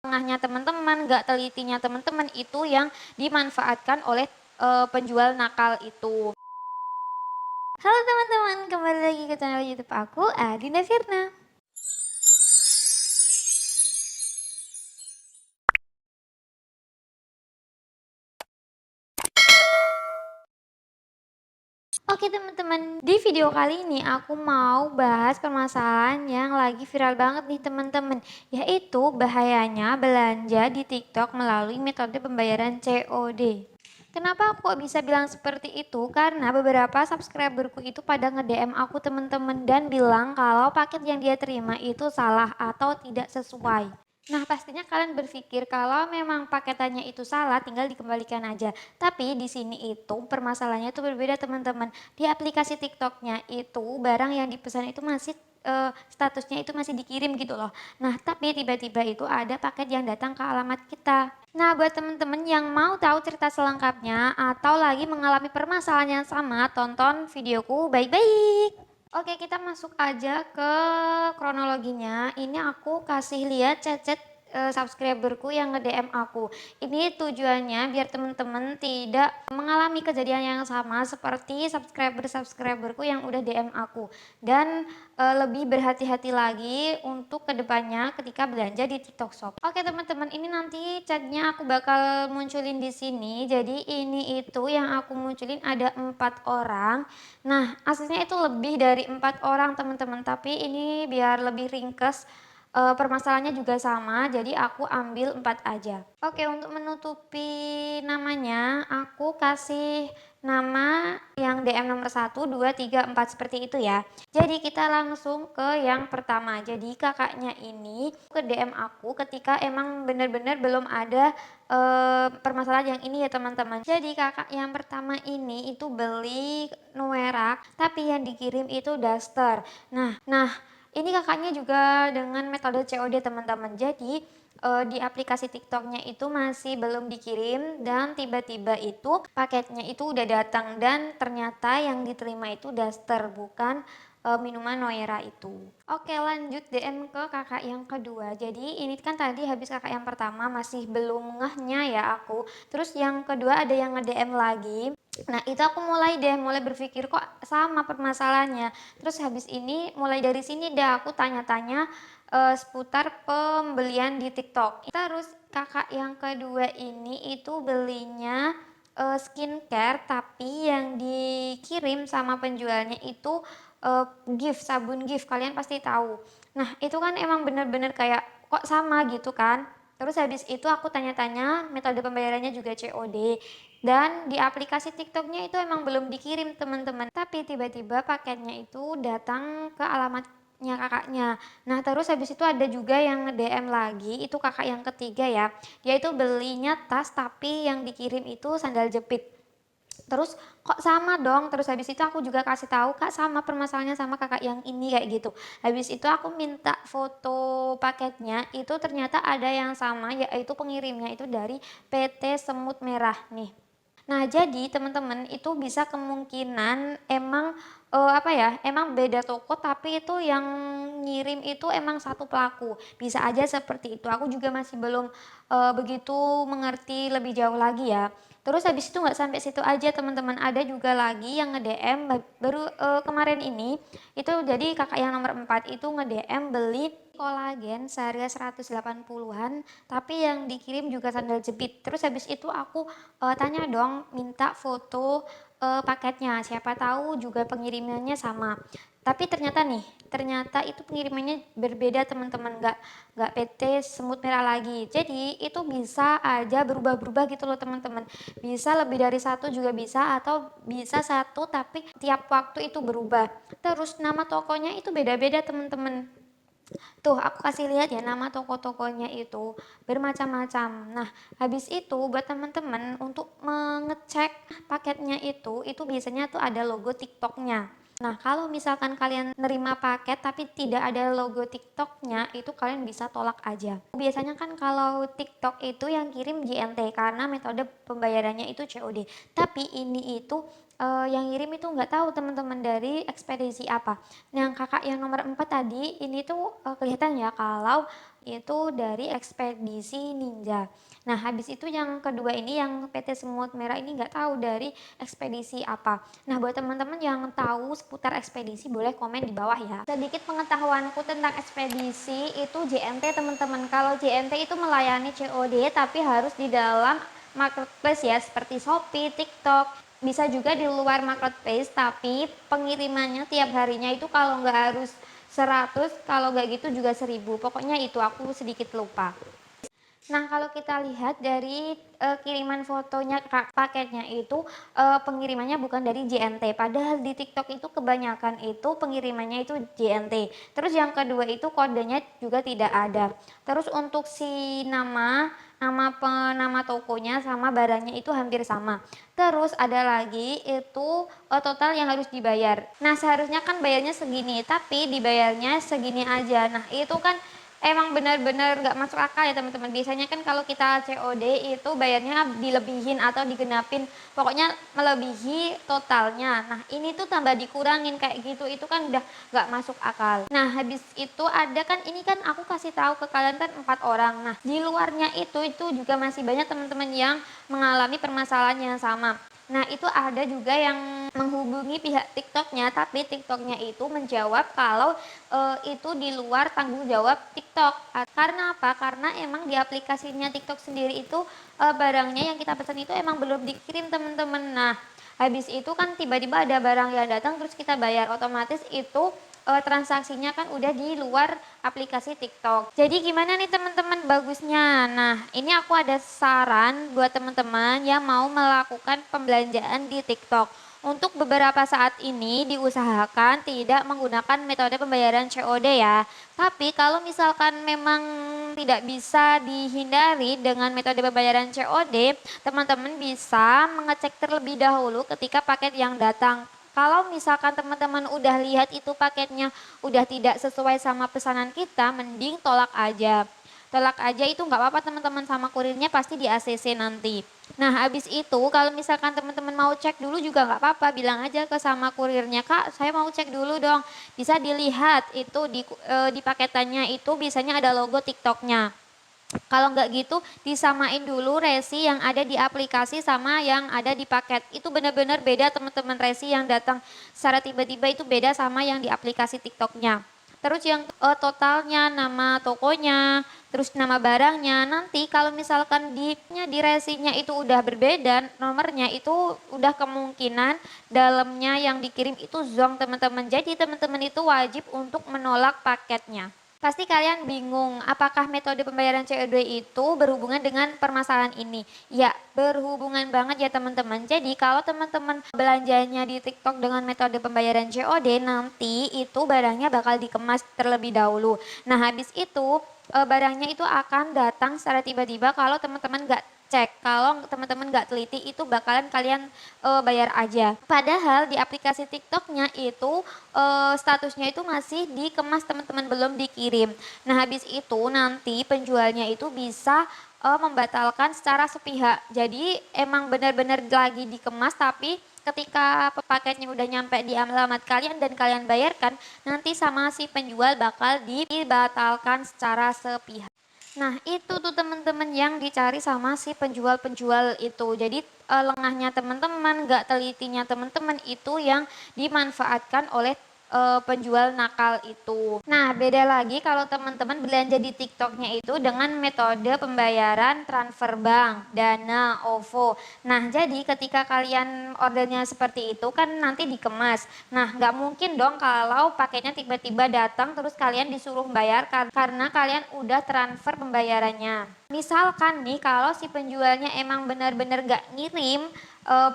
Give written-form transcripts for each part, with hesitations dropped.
tengahnya teman-teman, nggak telitinya teman-teman itu yang dimanfaatkan oleh penjual nakal itu. Halo teman-teman, kembali lagi ke channel YouTube aku, Adinda Firna. Oke teman-teman, di video kali ini aku mau bahas permasalahan yang lagi viral banget nih teman-teman, yaitu bahayanya belanja di TikTok melalui metode pembayaran COD. Kenapa aku bisa bilang seperti itu? Karena beberapa subscriberku itu pada nge-DM aku teman-teman dan bilang kalau paket yang dia terima itu salah atau tidak sesuai. Nah pastinya kalian berpikir kalau memang paketannya itu salah tinggal dikembalikan aja. Tapi di sini itu permasalahannya itu berbeda teman-teman. Di aplikasi TikToknya itu barang yang dipesan itu masih statusnya itu masih dikirim gitu loh. Nah tapi tiba-tiba itu ada paket yang datang ke alamat kita. Nah buat teman-teman yang mau tahu cerita selengkapnya atau lagi mengalami permasalahan yang sama, tonton videoku baik-baik. Oke, kita masuk aja ke kronologinya. Ini aku kasih lihat chat-chat subscriberku yang nge-DM aku. Ini tujuannya biar teman-teman tidak mengalami kejadian yang sama seperti subscriberku yang udah DM aku. Dan lebih berhati-hati lagi untuk kedepannya ketika belanja di TikTok Shop. Oke teman-teman, ini nanti chatnya aku bakal munculin di sini. Jadi ini itu yang aku munculin ada 4 orang. Nah, aslinya itu lebih dari 4 orang teman-teman, tapi ini biar lebih ringkes, permasalahannya juga sama, jadi aku ambil 4 aja. Oke, untuk menutupi namanya, aku kasih nama yang DM nomor 1, 2, 3, 4 seperti itu ya. Jadi kita langsung ke yang pertama. Jadi kakaknya ini ke DM aku ketika emang bener-bener belum ada permasalahan yang ini ya teman-teman. Jadi kakak yang pertama ini itu beli Nuerak tapi yang dikirim itu daster. Nah ini kakaknya juga dengan metode COD teman-teman. Jadi di aplikasi TikToknya itu masih belum dikirim dan tiba-tiba itu paketnya itu udah datang dan ternyata yang diterima itu daster bukan minuman Noera itu. Oke lanjut DM ke kakak yang kedua. Jadi ini kan tadi habis kakak yang pertama masih belum ngehnya ya aku. Terus yang kedua ada yang nge-DM lagi. Nah itu aku mulai berpikir kok sama permasalahannya. Terus habis ini mulai dari sini dah aku tanya-tanya seputar pembelian di TikTok. Terus kakak yang kedua ini itu belinya skincare tapi yang dikirim sama penjualnya itu gift, sabun gift, kalian pasti tahu. Nah itu kan emang bener-bener kayak kok sama gitu kan. Terus habis itu aku tanya-tanya metode pembayarannya juga COD. Dan di aplikasi TikToknya itu emang belum dikirim teman-teman. Tapi tiba-tiba paketnya itu datang ke alamatnya kakaknya. Nah terus habis itu ada juga yang nge-DM lagi, itu kakak yang ketiga ya. Dia itu belinya tas tapi yang dikirim itu sandal jepit. Terus kok sama dong, terus habis itu aku juga kasih tahu kak sama permasalahannya sama kakak yang ini kayak gitu. Habis itu aku minta foto paketnya, itu ternyata ada yang sama yaitu pengirimnya itu dari PT Semut Merah nih. Nah jadi teman-teman itu bisa kemungkinan emang emang beda toko tapi itu yang ngirim itu emang satu pelaku. Bisa aja seperti itu. Aku juga masih belum begitu mengerti lebih jauh lagi ya. Terus habis itu nggak sampai situ aja teman-teman, ada juga lagi yang nge-DM baru kemarin ini, itu jadi kakak yang nomor 4 itu nge-DM beli kolagen seharga 180-an, tapi yang dikirim juga sandal jepit. Terus habis itu aku tanya dong, minta foto paketnya, siapa tahu juga pengirimannya sama. Tapi ternyata itu pengirimannya berbeda teman-teman, nggak PT Semut Merah lagi. Jadi itu bisa aja berubah-berubah gitu loh teman-teman. Bisa lebih dari satu juga bisa atau bisa satu tapi tiap waktu itu berubah. Terus nama tokonya itu beda-beda teman-teman. Tuh aku kasih lihat ya nama toko-tokonya itu bermacam-macam. Nah habis itu buat teman-teman untuk mengecek paketnya itu biasanya tuh ada logo TikToknya. Nah kalau misalkan kalian nerima paket tapi tidak ada logo TikToknya itu kalian bisa tolak aja. Biasanya kan kalau TikTok itu yang kirim JNT karena metode pembayarannya itu COD. Tapi ini itu yang ngirim itu nggak tahu teman-teman dari ekspedisi apa. Nah, yang kakak yang nomor 4 tadi ini tuh kelihatan ya kalau itu dari Ekspedisi Ninja. Nah, habis itu yang kedua ini yang PT Semut Merah ini nggak tahu dari ekspedisi apa. Nah, buat teman-teman yang tahu seputar ekspedisi boleh komen di bawah ya. Sedikit pengetahuanku tentang ekspedisi itu JNT teman-teman. Kalau JNT itu melayani COD tapi harus di dalam marketplace ya, seperti Shopee, TikTok. Bisa juga di luar marketplace tapi pengirimannya tiap harinya itu kalau nggak harus 100, kalau nggak gitu juga 1000. Pokoknya itu aku sedikit lupa. Nah, kalau kita lihat dari kiriman fotonya paketnya itu pengirimannya bukan dari JNT. Padahal di TikTok itu kebanyakan itu pengirimannya itu JNT. Terus yang kedua itu kodenya juga tidak ada. Terus untuk si nama tokonya sama barangnya itu hampir sama. Terus ada lagi itu total yang harus dibayar. Nah, seharusnya kan bayarnya segini, tapi dibayarnya segini aja. Nah, itu kan emang benar-benar nggak masuk akal ya teman-teman. Biasanya kan kalau kita COD itu bayarnya dilebihin atau digenapin, pokoknya melebihi totalnya. Nah, ini tuh tambah dikurangin kayak gitu, itu kan udah nggak masuk akal. Nah, habis itu ada kan, ini kan aku kasih tahu ke kalian kan 4 orang. Nah, di luarnya itu juga masih banyak teman-teman yang mengalami permasalahan yang sama. Nah, itu ada juga yang menghubungi pihak TikToknya, tapi TikToknya itu menjawab kalau itu di luar tanggung jawab TikTok. Karena apa? Karena emang di aplikasinya TikTok sendiri itu barangnya yang kita pesan itu emang belum dikirim teman-teman. Nah, habis itu kan tiba-tiba ada barang yang datang terus kita bayar, otomatis itu transaksinya kan udah di luar aplikasi TikTok. Jadi gimana nih teman-teman bagusnya? Nah, ini aku ada saran buat teman-teman yang mau melakukan pembelanjaan di TikTok. Untuk beberapa saat ini diusahakan tidak menggunakan metode pembayaran COD ya. Tapi kalau misalkan memang tidak bisa dihindari dengan metode pembayaran COD, teman-teman bisa mengecek terlebih dahulu ketika paket yang datang. Kalau misalkan teman-teman udah lihat itu paketnya udah tidak sesuai sama pesanan kita, mending tolak aja. Tolak aja itu nggak apa-apa teman-teman, sama kurirnya pasti di ACC nanti. Nah, habis itu kalau misalkan teman-teman mau cek dulu juga nggak apa-apa, bilang aja ke sama kurirnya, Kak saya mau cek dulu dong. Bisa dilihat itu di paketannya itu biasanya ada logo TikToknya. Kalau nggak gitu disamain dulu resi yang ada di aplikasi sama yang ada di paket. Itu benar-benar beda teman-teman, resi yang datang secara tiba-tiba itu beda sama yang di aplikasi TikToknya. Terus yang totalnya, nama tokonya, terus nama barangnya. Nanti kalau misalkan di resinya itu udah berbeda nomornya, itu udah kemungkinan dalamnya yang dikirim itu zonk teman-teman. Jadi teman-teman itu wajib untuk menolak paketnya. Pasti kalian bingung, apakah metode pembayaran COD itu berhubungan dengan permasalahan ini? Ya, berhubungan banget ya teman-teman. Jadi kalau teman-teman belanjanya di TikTok dengan metode pembayaran COD, nanti itu barangnya bakal dikemas terlebih dahulu. Nah, habis itu barangnya itu akan datang secara tiba-tiba kalau teman-teman nggak cek. Kalau teman-teman nggak teliti itu bakalan kalian bayar aja. Padahal di aplikasi TikToknya itu statusnya itu masih dikemas teman-teman, belum dikirim. Nah, habis itu nanti penjualnya itu bisa membatalkan secara sepihak. Jadi emang benar-benar lagi dikemas, tapi ketika paketnya udah nyampe di alamat kalian dan kalian bayarkan, nanti sama si penjual bakal dibatalkan secara sepihak. Nah, itu tuh teman-teman yang dicari sama si penjual-penjual itu. Jadi lengahnya teman-teman, nggak telitinya teman-teman itu yang dimanfaatkan oleh penjual nakal itu. Nah, beda lagi kalau teman-teman belanja di TikToknya itu dengan metode pembayaran transfer bank, Dana, OVO. Nah, jadi ketika kalian ordernya seperti itu kan nanti dikemas. Nah, nggak mungkin dong kalau paketnya tiba-tiba datang terus kalian disuruh bayar karena kalian udah transfer pembayarannya. Misalkan nih kalau si penjualnya emang benar-benar nggak ngirim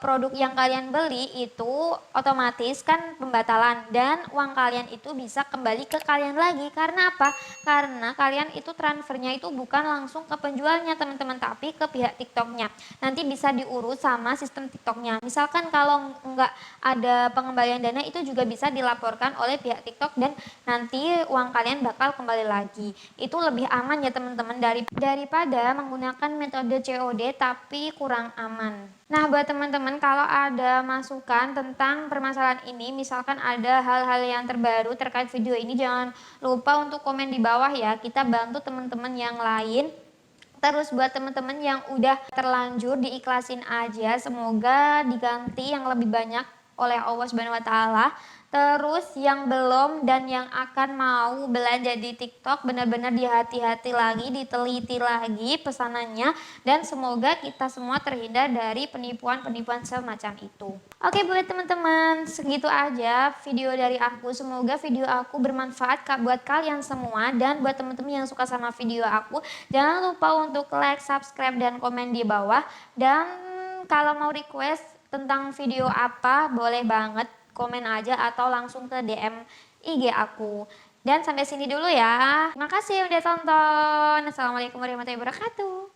produk yang kalian beli, itu otomatis kan pembatalan dan uang kalian itu bisa kembali ke kalian lagi. Karena apa? Karena kalian itu transfernya itu bukan langsung ke penjualnya teman-teman, tapi ke pihak TikToknya. Nanti bisa diurus sama sistem TikToknya. Misalkan kalau nggak ada pengembalian dana, itu juga bisa dilaporkan oleh pihak TikTok dan nanti uang kalian bakal kembali lagi. Itu lebih aman ya teman-teman daripada menggunakan metode COD tapi kurang aman. Nah, buat teman-teman kalau ada masukan tentang permasalahan ini, misalkan ada hal-hal yang terbaru terkait video ini, jangan lupa untuk komen di bawah ya. Kita bantu teman-teman yang lain. Terus buat teman-teman yang udah terlanjur diikhlasin aja, semoga diganti yang lebih banyak oleh Allah Subhanahu wa taala. Terus yang belum dan yang akan mau belanja di TikTok benar-benar dihati-hati lagi, diteliti lagi pesanannya, dan semoga kita semua terhindar dari penipuan-penipuan semacam itu. Oke buat teman-teman, segitu aja video dari aku. Semoga video aku bermanfaat buat kalian semua, dan buat teman-teman yang suka sama video aku, jangan lupa untuk like, subscribe, dan komen di bawah. Dan kalau mau request tentang video apa, boleh banget komen aja atau langsung ke DM IG aku. Dan sampai sini dulu ya. Terima kasih udah tonton. Assalamualaikum warahmatullahi wabarakatuh.